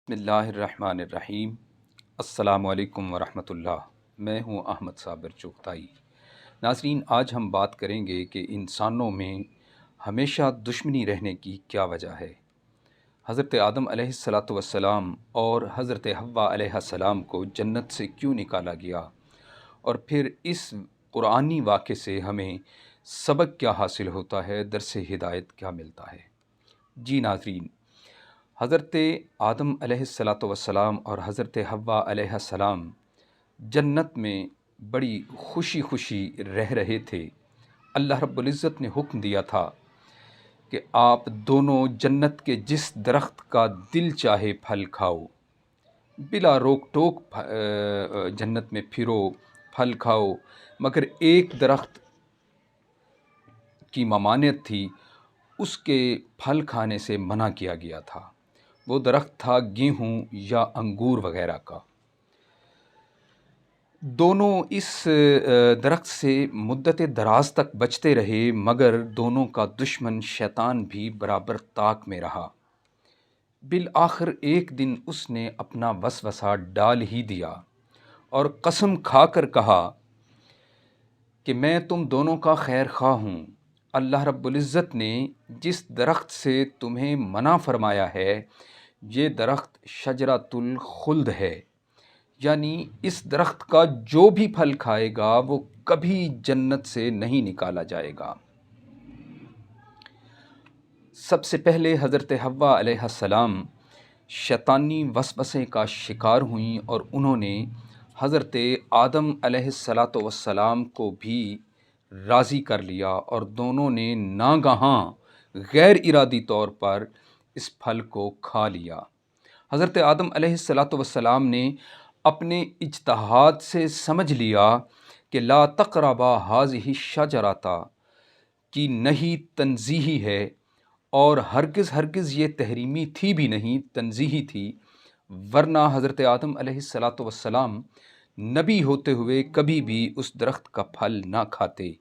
بسم اللہ الرحمن الرحیم۔ السلام علیکم ورحمۃ اللہ۔ میں ہوں احمد صابر چغتائی۔ ناظرین، آج ہم بات کریں گے کہ انسانوں میں ہمیشہ دشمنی رہنے کی کیا وجہ ہے۔ حضرت آدم علیہ السلام اور حضرت حوا علیہ السلام کو جنت سے کیوں نکالا گیا، اور پھر اس قرآنی واقعے سے ہمیں سبق کیا حاصل ہوتا ہے، درس ہدایت کیا ملتا ہے۔ جی ناظرین، حضرت آدم علیہ السلام اور حضرت حوا علیہ السلام جنت میں بڑی خوشی خوشی رہ رہے تھے۔ اللہ رب العزت نے حکم دیا تھا کہ آپ دونوں جنت کے جس درخت کا دل چاہے پھل کھاؤ، بلا روک ٹوک جنت میں پھرو، پھل کھاؤ، مگر ایک درخت کی ممانعت تھی، اس کے پھل کھانے سے منع کیا گیا تھا۔ وہ درخت تھا گیہوں یا انگور وغیرہ کا۔ دونوں اس درخت سے مدت دراز تک بچتے رہے، مگر دونوں کا دشمن شیطان بھی برابر طاق میں رہا۔ بالآخر ایک دن اس نے اپنا وسوسہ ڈال ہی دیا اور قسم کھا کر کہا کہ میں تم دونوں کا خیر خواہ ہوں۔ اللہ رب العزت نے جس درخت سے تمہیں منع فرمایا ہے، یہ درخت شجرۃ الخلد ہے، یعنی اس درخت کا جو بھی پھل کھائے گا وہ کبھی جنت سے نہیں نکالا جائے گا۔ سب سے پہلے حضرت حوا علیہ السلام شیطانی وسوسے کا شکار ہوئیں، اور انہوں نے حضرت آدم علیہ السلام کو بھی راضی کر لیا، اور دونوں نے ناگہاں غیر ارادی طور پر اس پھل کو کھا لیا۔ حضرت آدم علیہ السلام نے اپنے اجتہاد سے سمجھ لیا کہ لا تقربا ھذہ الشجرۃ کی نہیں تنزیہی ہے، اور ہرگز یہ تحریمی تھی بھی نہیں، تنزیہی تھی، ورنہ حضرت آدم علیہ السلام نبی ہوتے ہوئے کبھی بھی اس درخت کا پھل نہ کھاتے،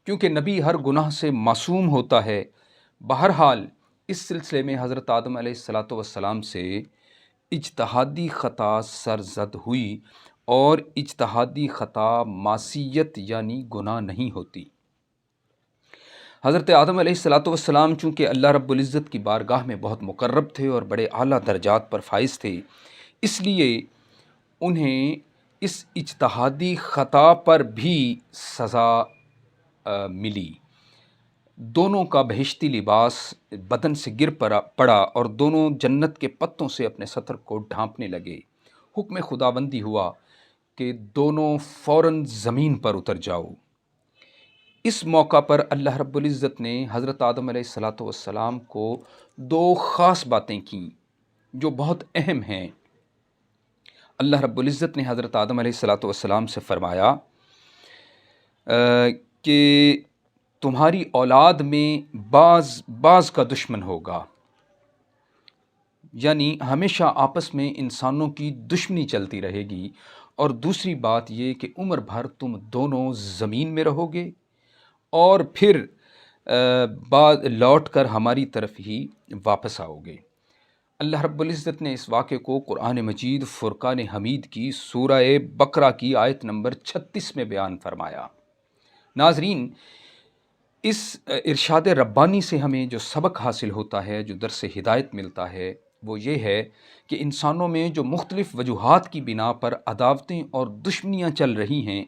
کیونکہ نبی ہر گناہ سے معصوم ہوتا ہے۔ بہرحال اس سلسلے میں حضرت آدم علیہ السلام سے اجتہادی خطا سرزد ہوئی، اور اجتہادی خطا معصیت یعنی گناہ نہیں ہوتی۔ حضرت آدم علیہ السلام چونکہ اللہ رب العزت کی بارگاہ میں بہت مقرب تھے اور بڑے اعلیٰ درجات پر فائز تھے، اس لیے انہیں اس اجتہادی خطا پر بھی سزا ملی۔ دونوں کا بہشتی لباس بدن سے گر پڑا، اور دونوں جنت کے پتوں سے اپنے سطر کو ڈھانپنے لگے۔ حکم خداوندی ہوا کہ دونوں فوراً زمین پر اتر جاؤ۔ اس موقع پر اللہ رب العزت نے حضرت آدم علیہ السلام کو دو خاص باتیں کیں جو بہت اہم ہیں۔ اللہ رب العزت نے حضرت آدم علیہ السلام سے فرمایا کہ تمہاری اولاد میں بعض کا دشمن ہوگا، یعنی ہمیشہ آپس میں انسانوں کی دشمنی چلتی رہے گی، اور دوسری بات یہ کہ عمر بھر تم دونوں زمین میں رہو گے، اور پھر بعد لوٹ کر ہماری طرف ہی واپس آؤ گے۔ اللہ رب العزت نے اس واقعے کو قرآن مجید فرقان حمید کی سورہ بقرہ کی آیت نمبر 36 میں بیان فرمایا۔ ناظرین، اس ارشاد ربانی سے ہمیں جو سبق حاصل ہوتا ہے، جو درس ہدایت ملتا ہے، وہ یہ ہے کہ انسانوں میں جو مختلف وجوہات کی بنا پر عداوتیں اور دشمنیاں چل رہی ہیں،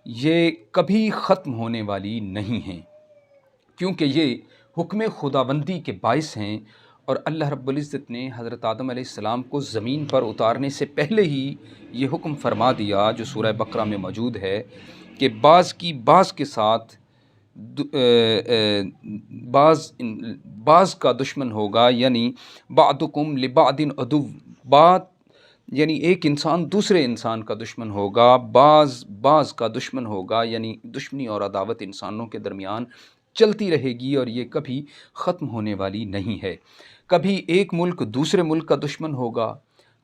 یہ کبھی ختم ہونے والی نہیں ہیں، کیونکہ یہ حکم خداوندی کے باعث ہیں، اور اللہ رب العزت نے حضرت آدم علیہ السلام کو زمین پر اتارنے سے پہلے ہی یہ حکم فرما دیا جو سورہ بقرہ میں موجود ہے کہ بعض کے ساتھ بعض کا دشمن ہوگا، یعنی بعضکم لبعض عدو، یعنی ایک انسان دوسرے انسان کا دشمن ہوگا، بعض کا دشمن ہوگا، یعنی دشمنی اور عداوت انسانوں کے درمیان چلتی رہے گی، اور یہ کبھی ختم ہونے والی نہیں ہے۔ کبھی ایک ملک دوسرے ملک کا دشمن ہوگا،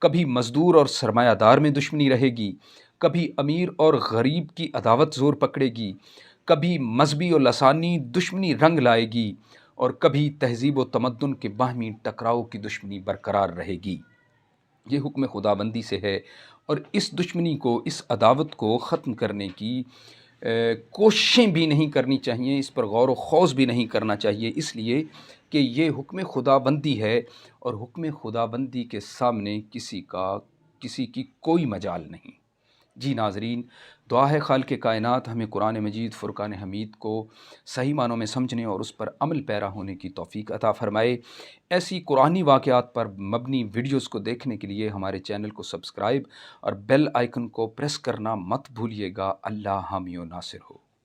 کبھی مزدور اور سرمایہ دار میں دشمنی رہے گی، کبھی امیر اور غریب کی عداوت زور پکڑے گی، کبھی مذہبی اور لسانی دشمنی رنگ لائے گی، اور کبھی تہذیب و تمدن کے باہمی ٹکراؤ کی دشمنی برقرار رہے گی۔ یہ حکم خداوندی سے ہے، اور اس دشمنی کو، اس عداوت کو ختم کرنے کی کوششیں بھی نہیں کرنی چاہیے، اس پر غور و خوض بھی نہیں کرنا چاہیے، اس لیے کہ یہ حکم خداوندی ہے، اور حکم خداوندی کے سامنے کسی کی کوئی مجال نہیں۔ جی ناظرین، دعا ہے خالق کائنات ہمیں قرآن مجید فرقان حمید کو صحیح معنوں میں سمجھنے اور اس پر عمل پیرا ہونے کی توفیق عطا فرمائے۔ ایسی قرآنی واقعات پر مبنی ویڈیوز کو دیکھنے کے لیے ہمارے چینل کو سبسکرائب اور بیل آئیکن کو پریس کرنا مت بھولیے گا۔ اللہ حامی و ناصر ہو۔